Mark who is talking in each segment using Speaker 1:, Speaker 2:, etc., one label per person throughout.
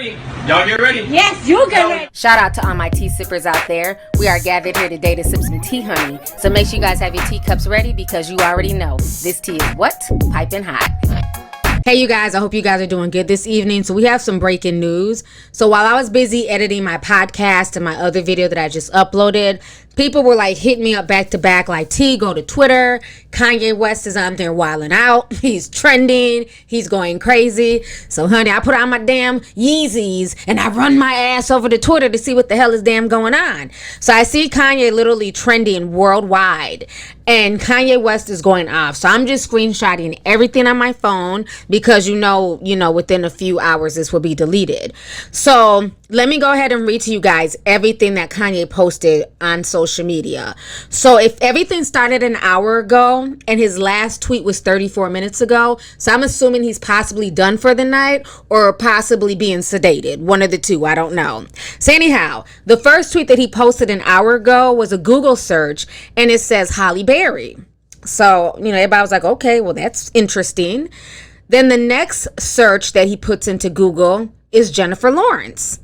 Speaker 1: ready? Y'all get ready?
Speaker 2: Yes, you get ready.
Speaker 3: Shout out to all my tea sippers out there. We are gathered here today to sip some tea, honey. So make sure you guys have your teacups ready because you already know this tea is what? Piping hot. Hey you guys, I hope you guys are doing good this evening. So we have some breaking news. So while I was busy editing my podcast and my other video that I just uploaded, people were like hitting me up back to back like, T, go to Twitter. Kanye West is on there wilding out. He's trending. He's going crazy. So honey, I put on my damn Yeezys and I run my ass over to Twitter to see what the hell is damn going on. So I see Kanye literally trending worldwide and Kanye West is going off. So I'm just screenshotting everything on my phone because you know, within a few hours this will be deleted. So let me go ahead and read to you guys everything that Kanye posted on social media. So if everything started an hour ago and his last tweet was 34 minutes ago, so I'm assuming he's possibly done for the night or possibly being sedated. One of the two, I don't know. So anyhow, the first tweet that he posted an hour ago was a Google search and it says Holly Berry. So, everybody was like, okay, well, that's interesting. Then the next search that he puts into Google is Jennifer Lawrence.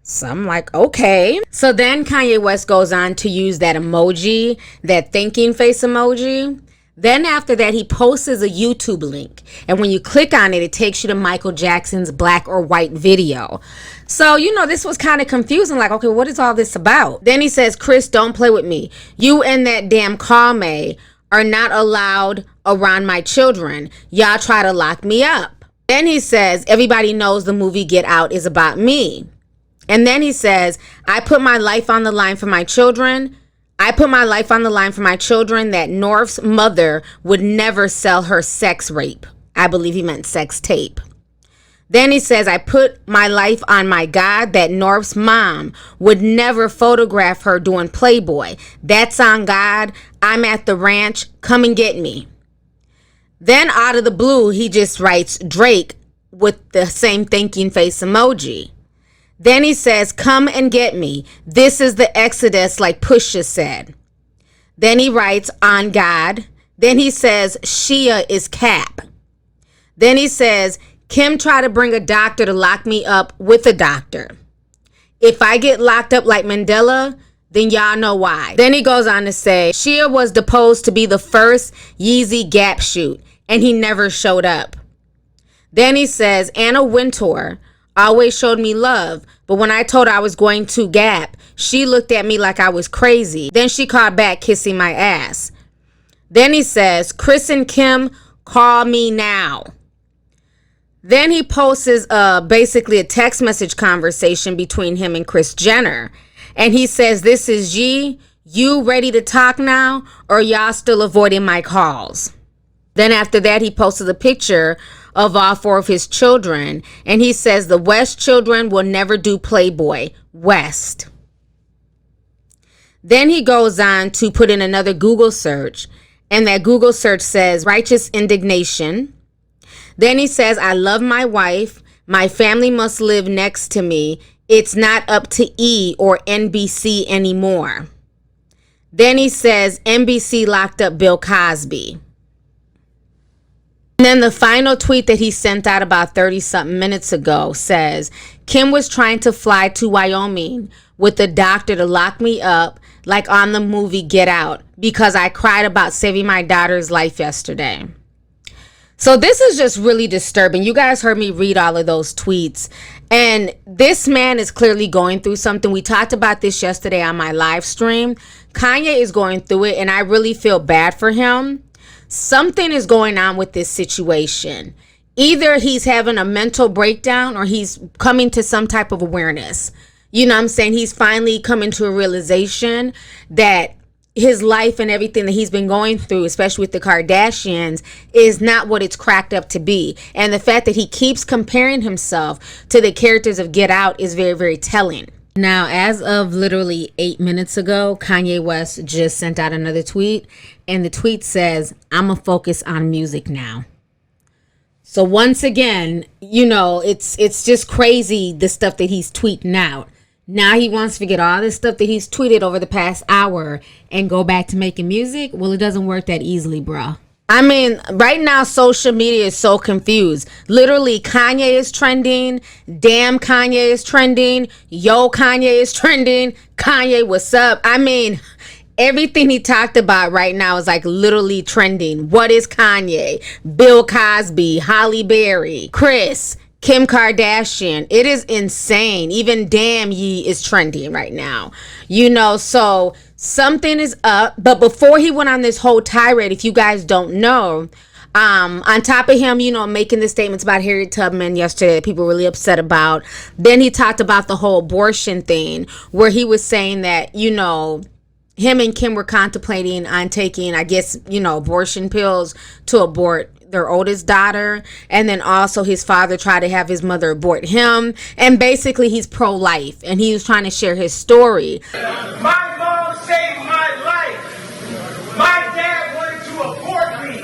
Speaker 3: So I'm like, okay. So then Kanye West goes on to use that emoji, that thinking face emoji. Then after that, he posts a YouTube link. And when you click on it, it takes you to Michael Jackson's Black or White video. So, this was kind of confusing. Like, okay, what is all this about? Then he says, Kris, don't play with me. You and that damn Kanye are not allowed around my children. Y'all try to lock me up. Then he says, everybody knows the movie Get Out is about me. And then he says, I put my life on the line for my children. I put my life on the line for my children that North's mother would never sell her sex rape. I believe he meant sex tape. Then he says, I put my life on my God that North's mom would never photograph her doing Playboy. That's on God. I'm at the ranch. Come and get me. Then out of the blue, he just writes Drake with the same thinking face emoji. Then he says, come and get me. This is the Exodus, like Pusha said. Then he writes, on God. Then he says, Shia is cap. Then he says, Kim tried to bring a doctor to lock me up with a doctor. If I get locked up like Mandela, then y'all know why. Then he goes on to say, Shia was deposed to be the first Yeezy Gap shoot, and he never showed up. Then he says, Anna Wintour always showed me love, but when I told her I was going to Gap, she looked at me like I was crazy. Then she called back kissing my ass. Then he says, Kris and Kim, call me now. Then he posts basically a text message conversation between him and Kris Jenner. And he says, this is G, you ready to talk now, or y'all still avoiding my calls? Then after that, he posted a picture of all four of his children. And he says, the West children will never do Playboy. West. Then he goes on to put in another Google search. And that Google search says, righteous indignation. Then he says, I love my wife. My family must live next to me. It's not up to E or NBC anymore. Then he says, NBC locked up Bill Cosby. And then the final tweet that he sent out about 30-something minutes ago says, Kim was trying to fly to Wyoming with the doctor to lock me up like on the movie Get Out because I cried about saving my daughter's life yesterday. So this is just really disturbing. You guys heard me read all of those tweets. And this man is clearly going through something. We talked about this yesterday on my live stream. Kanye is going through it, and I really feel bad for him. Something is going on with this situation. Either he's having a mental breakdown or he's coming to some type of awareness. You know what I'm saying? He's finally coming to a realization that his life and everything that he's been going through, especially with the Kardashians, is not what it's cracked up to be. And the fact that he keeps comparing himself to the characters of Get Out is very, very telling. Now, as of literally 8 minutes ago, Kanye West just sent out another tweet. And the tweet says, I'm going to focus on music now. So once again, it's just crazy, the stuff that he's tweeting out. Now he wants to forget all this stuff that he's tweeted over the past hour and go back to making music. Well, it doesn't work that easily, bruh. I mean, right now, social media is so confused. Literally, Kanye is trending. Damn, Kanye is trending. Yo, Kanye is trending. Kanye, what's up? I mean, everything he talked about right now is like literally trending. What is Kanye? Bill Cosby, Holly Berry, Kris, Kim Kardashian. It is insane. Even Damn Ye is trending right now. So something is up. But before he went on this whole tirade, if you guys don't know, on top of him, making the statements about Harriet Tubman yesterday that people were really upset about, then he talked about the whole abortion thing where he was saying that, him and Kim were contemplating on taking, I guess, abortion pills to abort their oldest daughter. And then also his father tried to have his mother abort him. And basically he's pro-life. And he was trying to share his story.
Speaker 1: My mom saved my life. My dad wanted to abort me.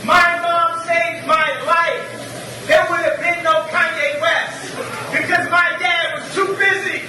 Speaker 1: My mom saved my life. There would have been no Kanye West because my dad was too busy.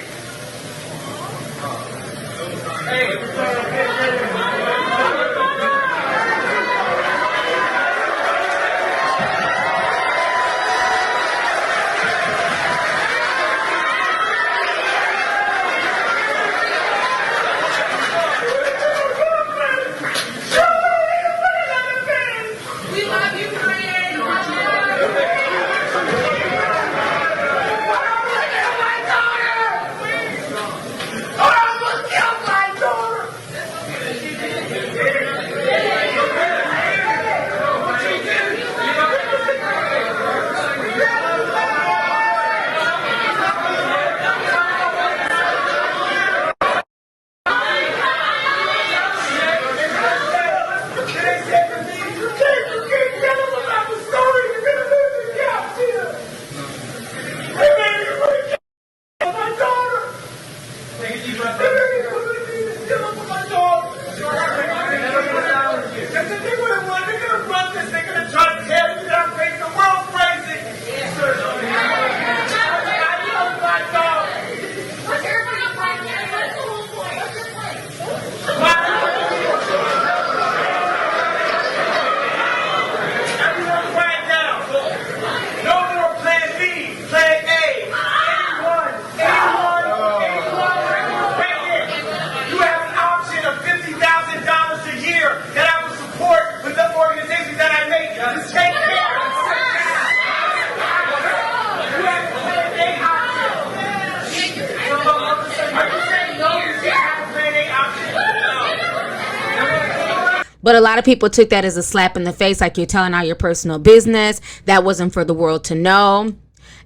Speaker 3: But a lot of people took that as a slap in the face, like you're telling all your personal business. That wasn't for the world to know.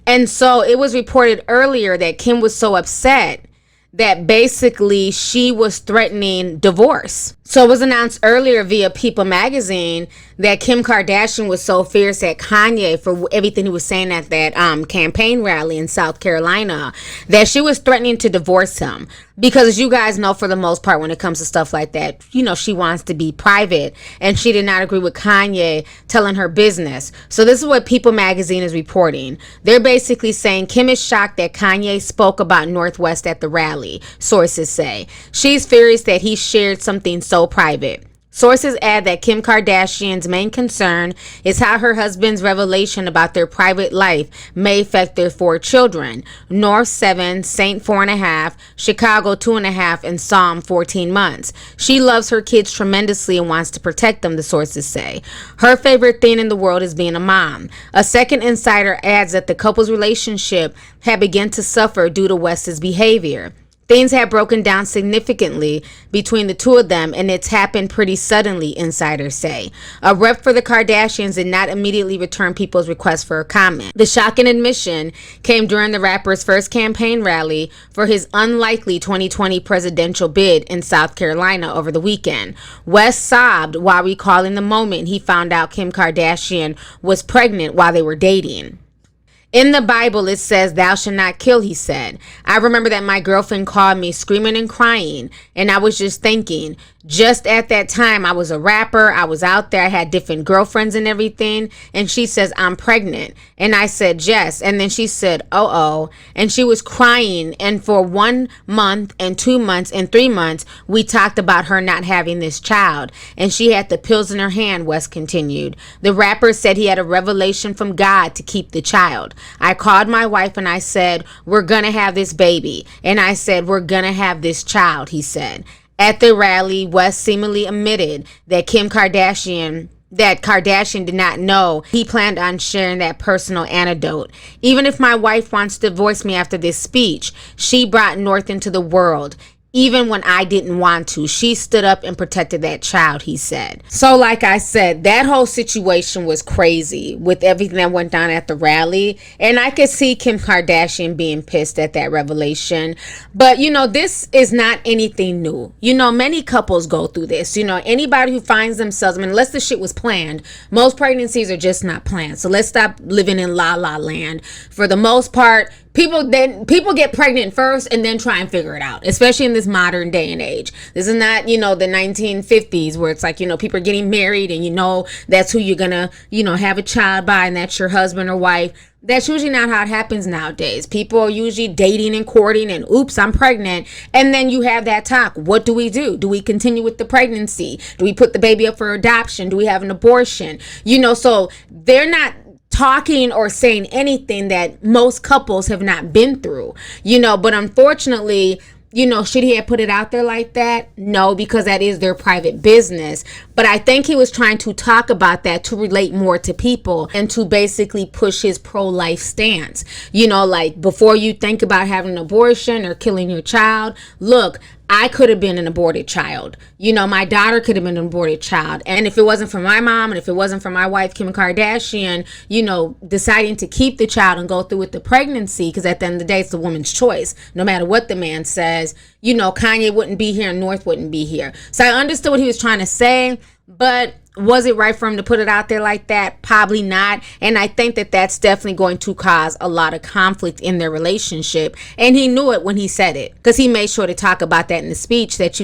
Speaker 3: And so it was reported earlier that Kim was so upset that basically she was threatening divorce. So it was announced earlier via People magazine that Kim Kardashian was so fierce at Kanye for everything he was saying at that campaign rally in South Carolina that she was threatening to divorce him. Because as you guys know, for the most part, when it comes to stuff like that, she wants to be private, and she did not agree with Kanye telling her business. So this is what People magazine is reporting. They're basically saying Kim is shocked that Kanye spoke about Northwest at the rally, sources say. She's furious that he shared something so private. Sources add that Kim Kardashian's main concern is how her husband's revelation about their private life may affect their 4 children: North 7, Saint 4.5, Chicago 2.5, and Psalm 14 months. She loves her kids tremendously and wants to protect them, the sources say. Her favorite thing in the world is being a mom. A second insider adds that the couple's relationship had begun to suffer due to West's behavior. Things had broken down significantly between the two of them, and it's happened pretty suddenly, insiders say. A rep for the Kardashians did not immediately return people's requests for a comment. The shocking admission came during the rapper's first campaign rally for his unlikely 2020 presidential bid in South Carolina over the weekend. West sobbed while recalling the moment he found out Kim Kardashian was pregnant while they were dating. In the Bible, it says, thou shalt not kill, he said. I remember that my girlfriend called me screaming and crying. And I was just thinking, just at that time, I was a rapper. I was out there. I had different girlfriends and everything. And she says, I'm pregnant. And I said, yes. And then she said, oh. And she was crying. And for 1 month and 2 months and 3 months, we talked about her not having this child. And she had the pills in her hand, West continued. The rapper said he had a revelation from God to keep the child. I called my wife and I said, we're going to have this baby. And I said, we're going to have this child, he said. At the rally, West seemingly admitted that Kardashian did not know he planned on sharing that personal anecdote. Even if my wife wants to divorce me after this speech, she brought North into the world. Even when I didn't want to, she stood up and protected that child, he said. So like I said, that whole situation was crazy with everything that went down at the rally. And I could see Kim Kardashian being pissed at that revelation. But, this is not anything new. Many couples go through this. Anybody who finds themselves, unless the shit was planned, most pregnancies are just not planned. So let's stop living in la la land. For the most part, people get pregnant first and then try and figure it out, especially in this modern day and age. This is not, the 1950s where it's like, people are getting married and that's who you're gonna, have a child by, and that's your husband or wife. That's usually not how it happens nowadays. People are usually dating and courting and oops, I'm pregnant. And then you have that talk. What do we do? Do we continue with the pregnancy? Do we put the baby up for adoption? Do we have an abortion? So they're not talking or saying anything that most couples have not been through, but unfortunately, should he have put it out there like that? No, because that is their private business. But I think he was trying to talk about that to relate more to people and to basically push his pro-life stance. Like before you think about having an abortion or killing your child, look, I could have been an aborted child. My daughter could have been an aborted child. And if it wasn't for my mom and if it wasn't for my wife, Kim Kardashian, deciding to keep the child and go through with the pregnancy, because at the end of the day, it's the woman's choice. No matter what the man says, Kanye wouldn't be here and North wouldn't be here. So I understood what he was trying to say, but was it right for him to put it out there like that? Probably not. And I think that that's definitely going to cause a lot of conflict in their relationship. And he knew it when he said it, because he made sure to talk about that in the speech, that,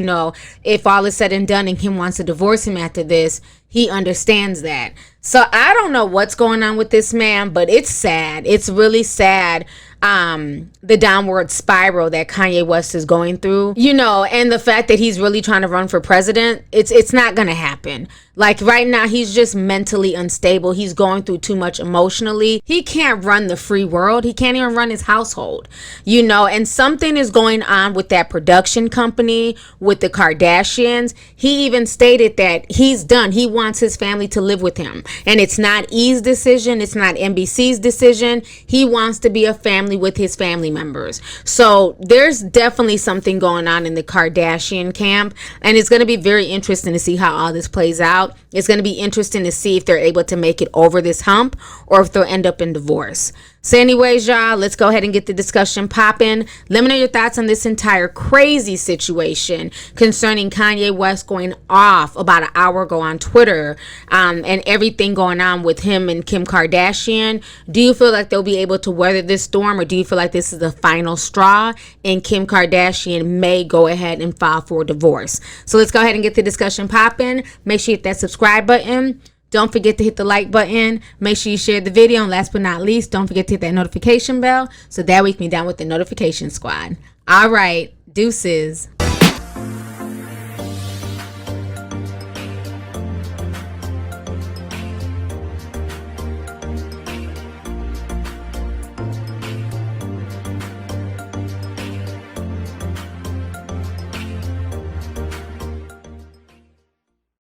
Speaker 3: if all is said and done and Kim wants to divorce him after this, he understands that. So I don't know what's going on with this man, but it's sad. It's really sad. The downward spiral that Kanye West is going through, and the fact that he's really trying to run for president, it's not going to happen. Like right now, he's just mentally unstable. He's going through too much emotionally. He can't run the free world. He can't even run his household, and something is going on with that production company, with the Kardashians. He even stated that he's done. He wants his family to live with him. And it's not E's decision. It's not NBC's decision. He wants to be a family with his family members. So there's definitely something going on in the Kardashian camp. And it's going to be very interesting to see how all this plays out. It's going to be interesting to see if they're able to make it over this hump or if they'll end up in divorce. So anyways, y'all, let's go ahead and get the discussion popping. Let me know your thoughts on this entire crazy situation concerning Kanye West going off about an hour ago on Twitter, and everything going on with him and Kim Kardashian. Do you feel like they'll be able to weather this storm, or do you feel like this is the final straw and Kim Kardashian may go ahead and file for divorce? So let's go ahead and get the discussion popping. Make sure you hit that subscribe button. Don't forget to hit the like button. Make sure you share the video. And last but not least, don't forget to hit that notification bell so that way you can be down with the notification squad. All right. Deuces.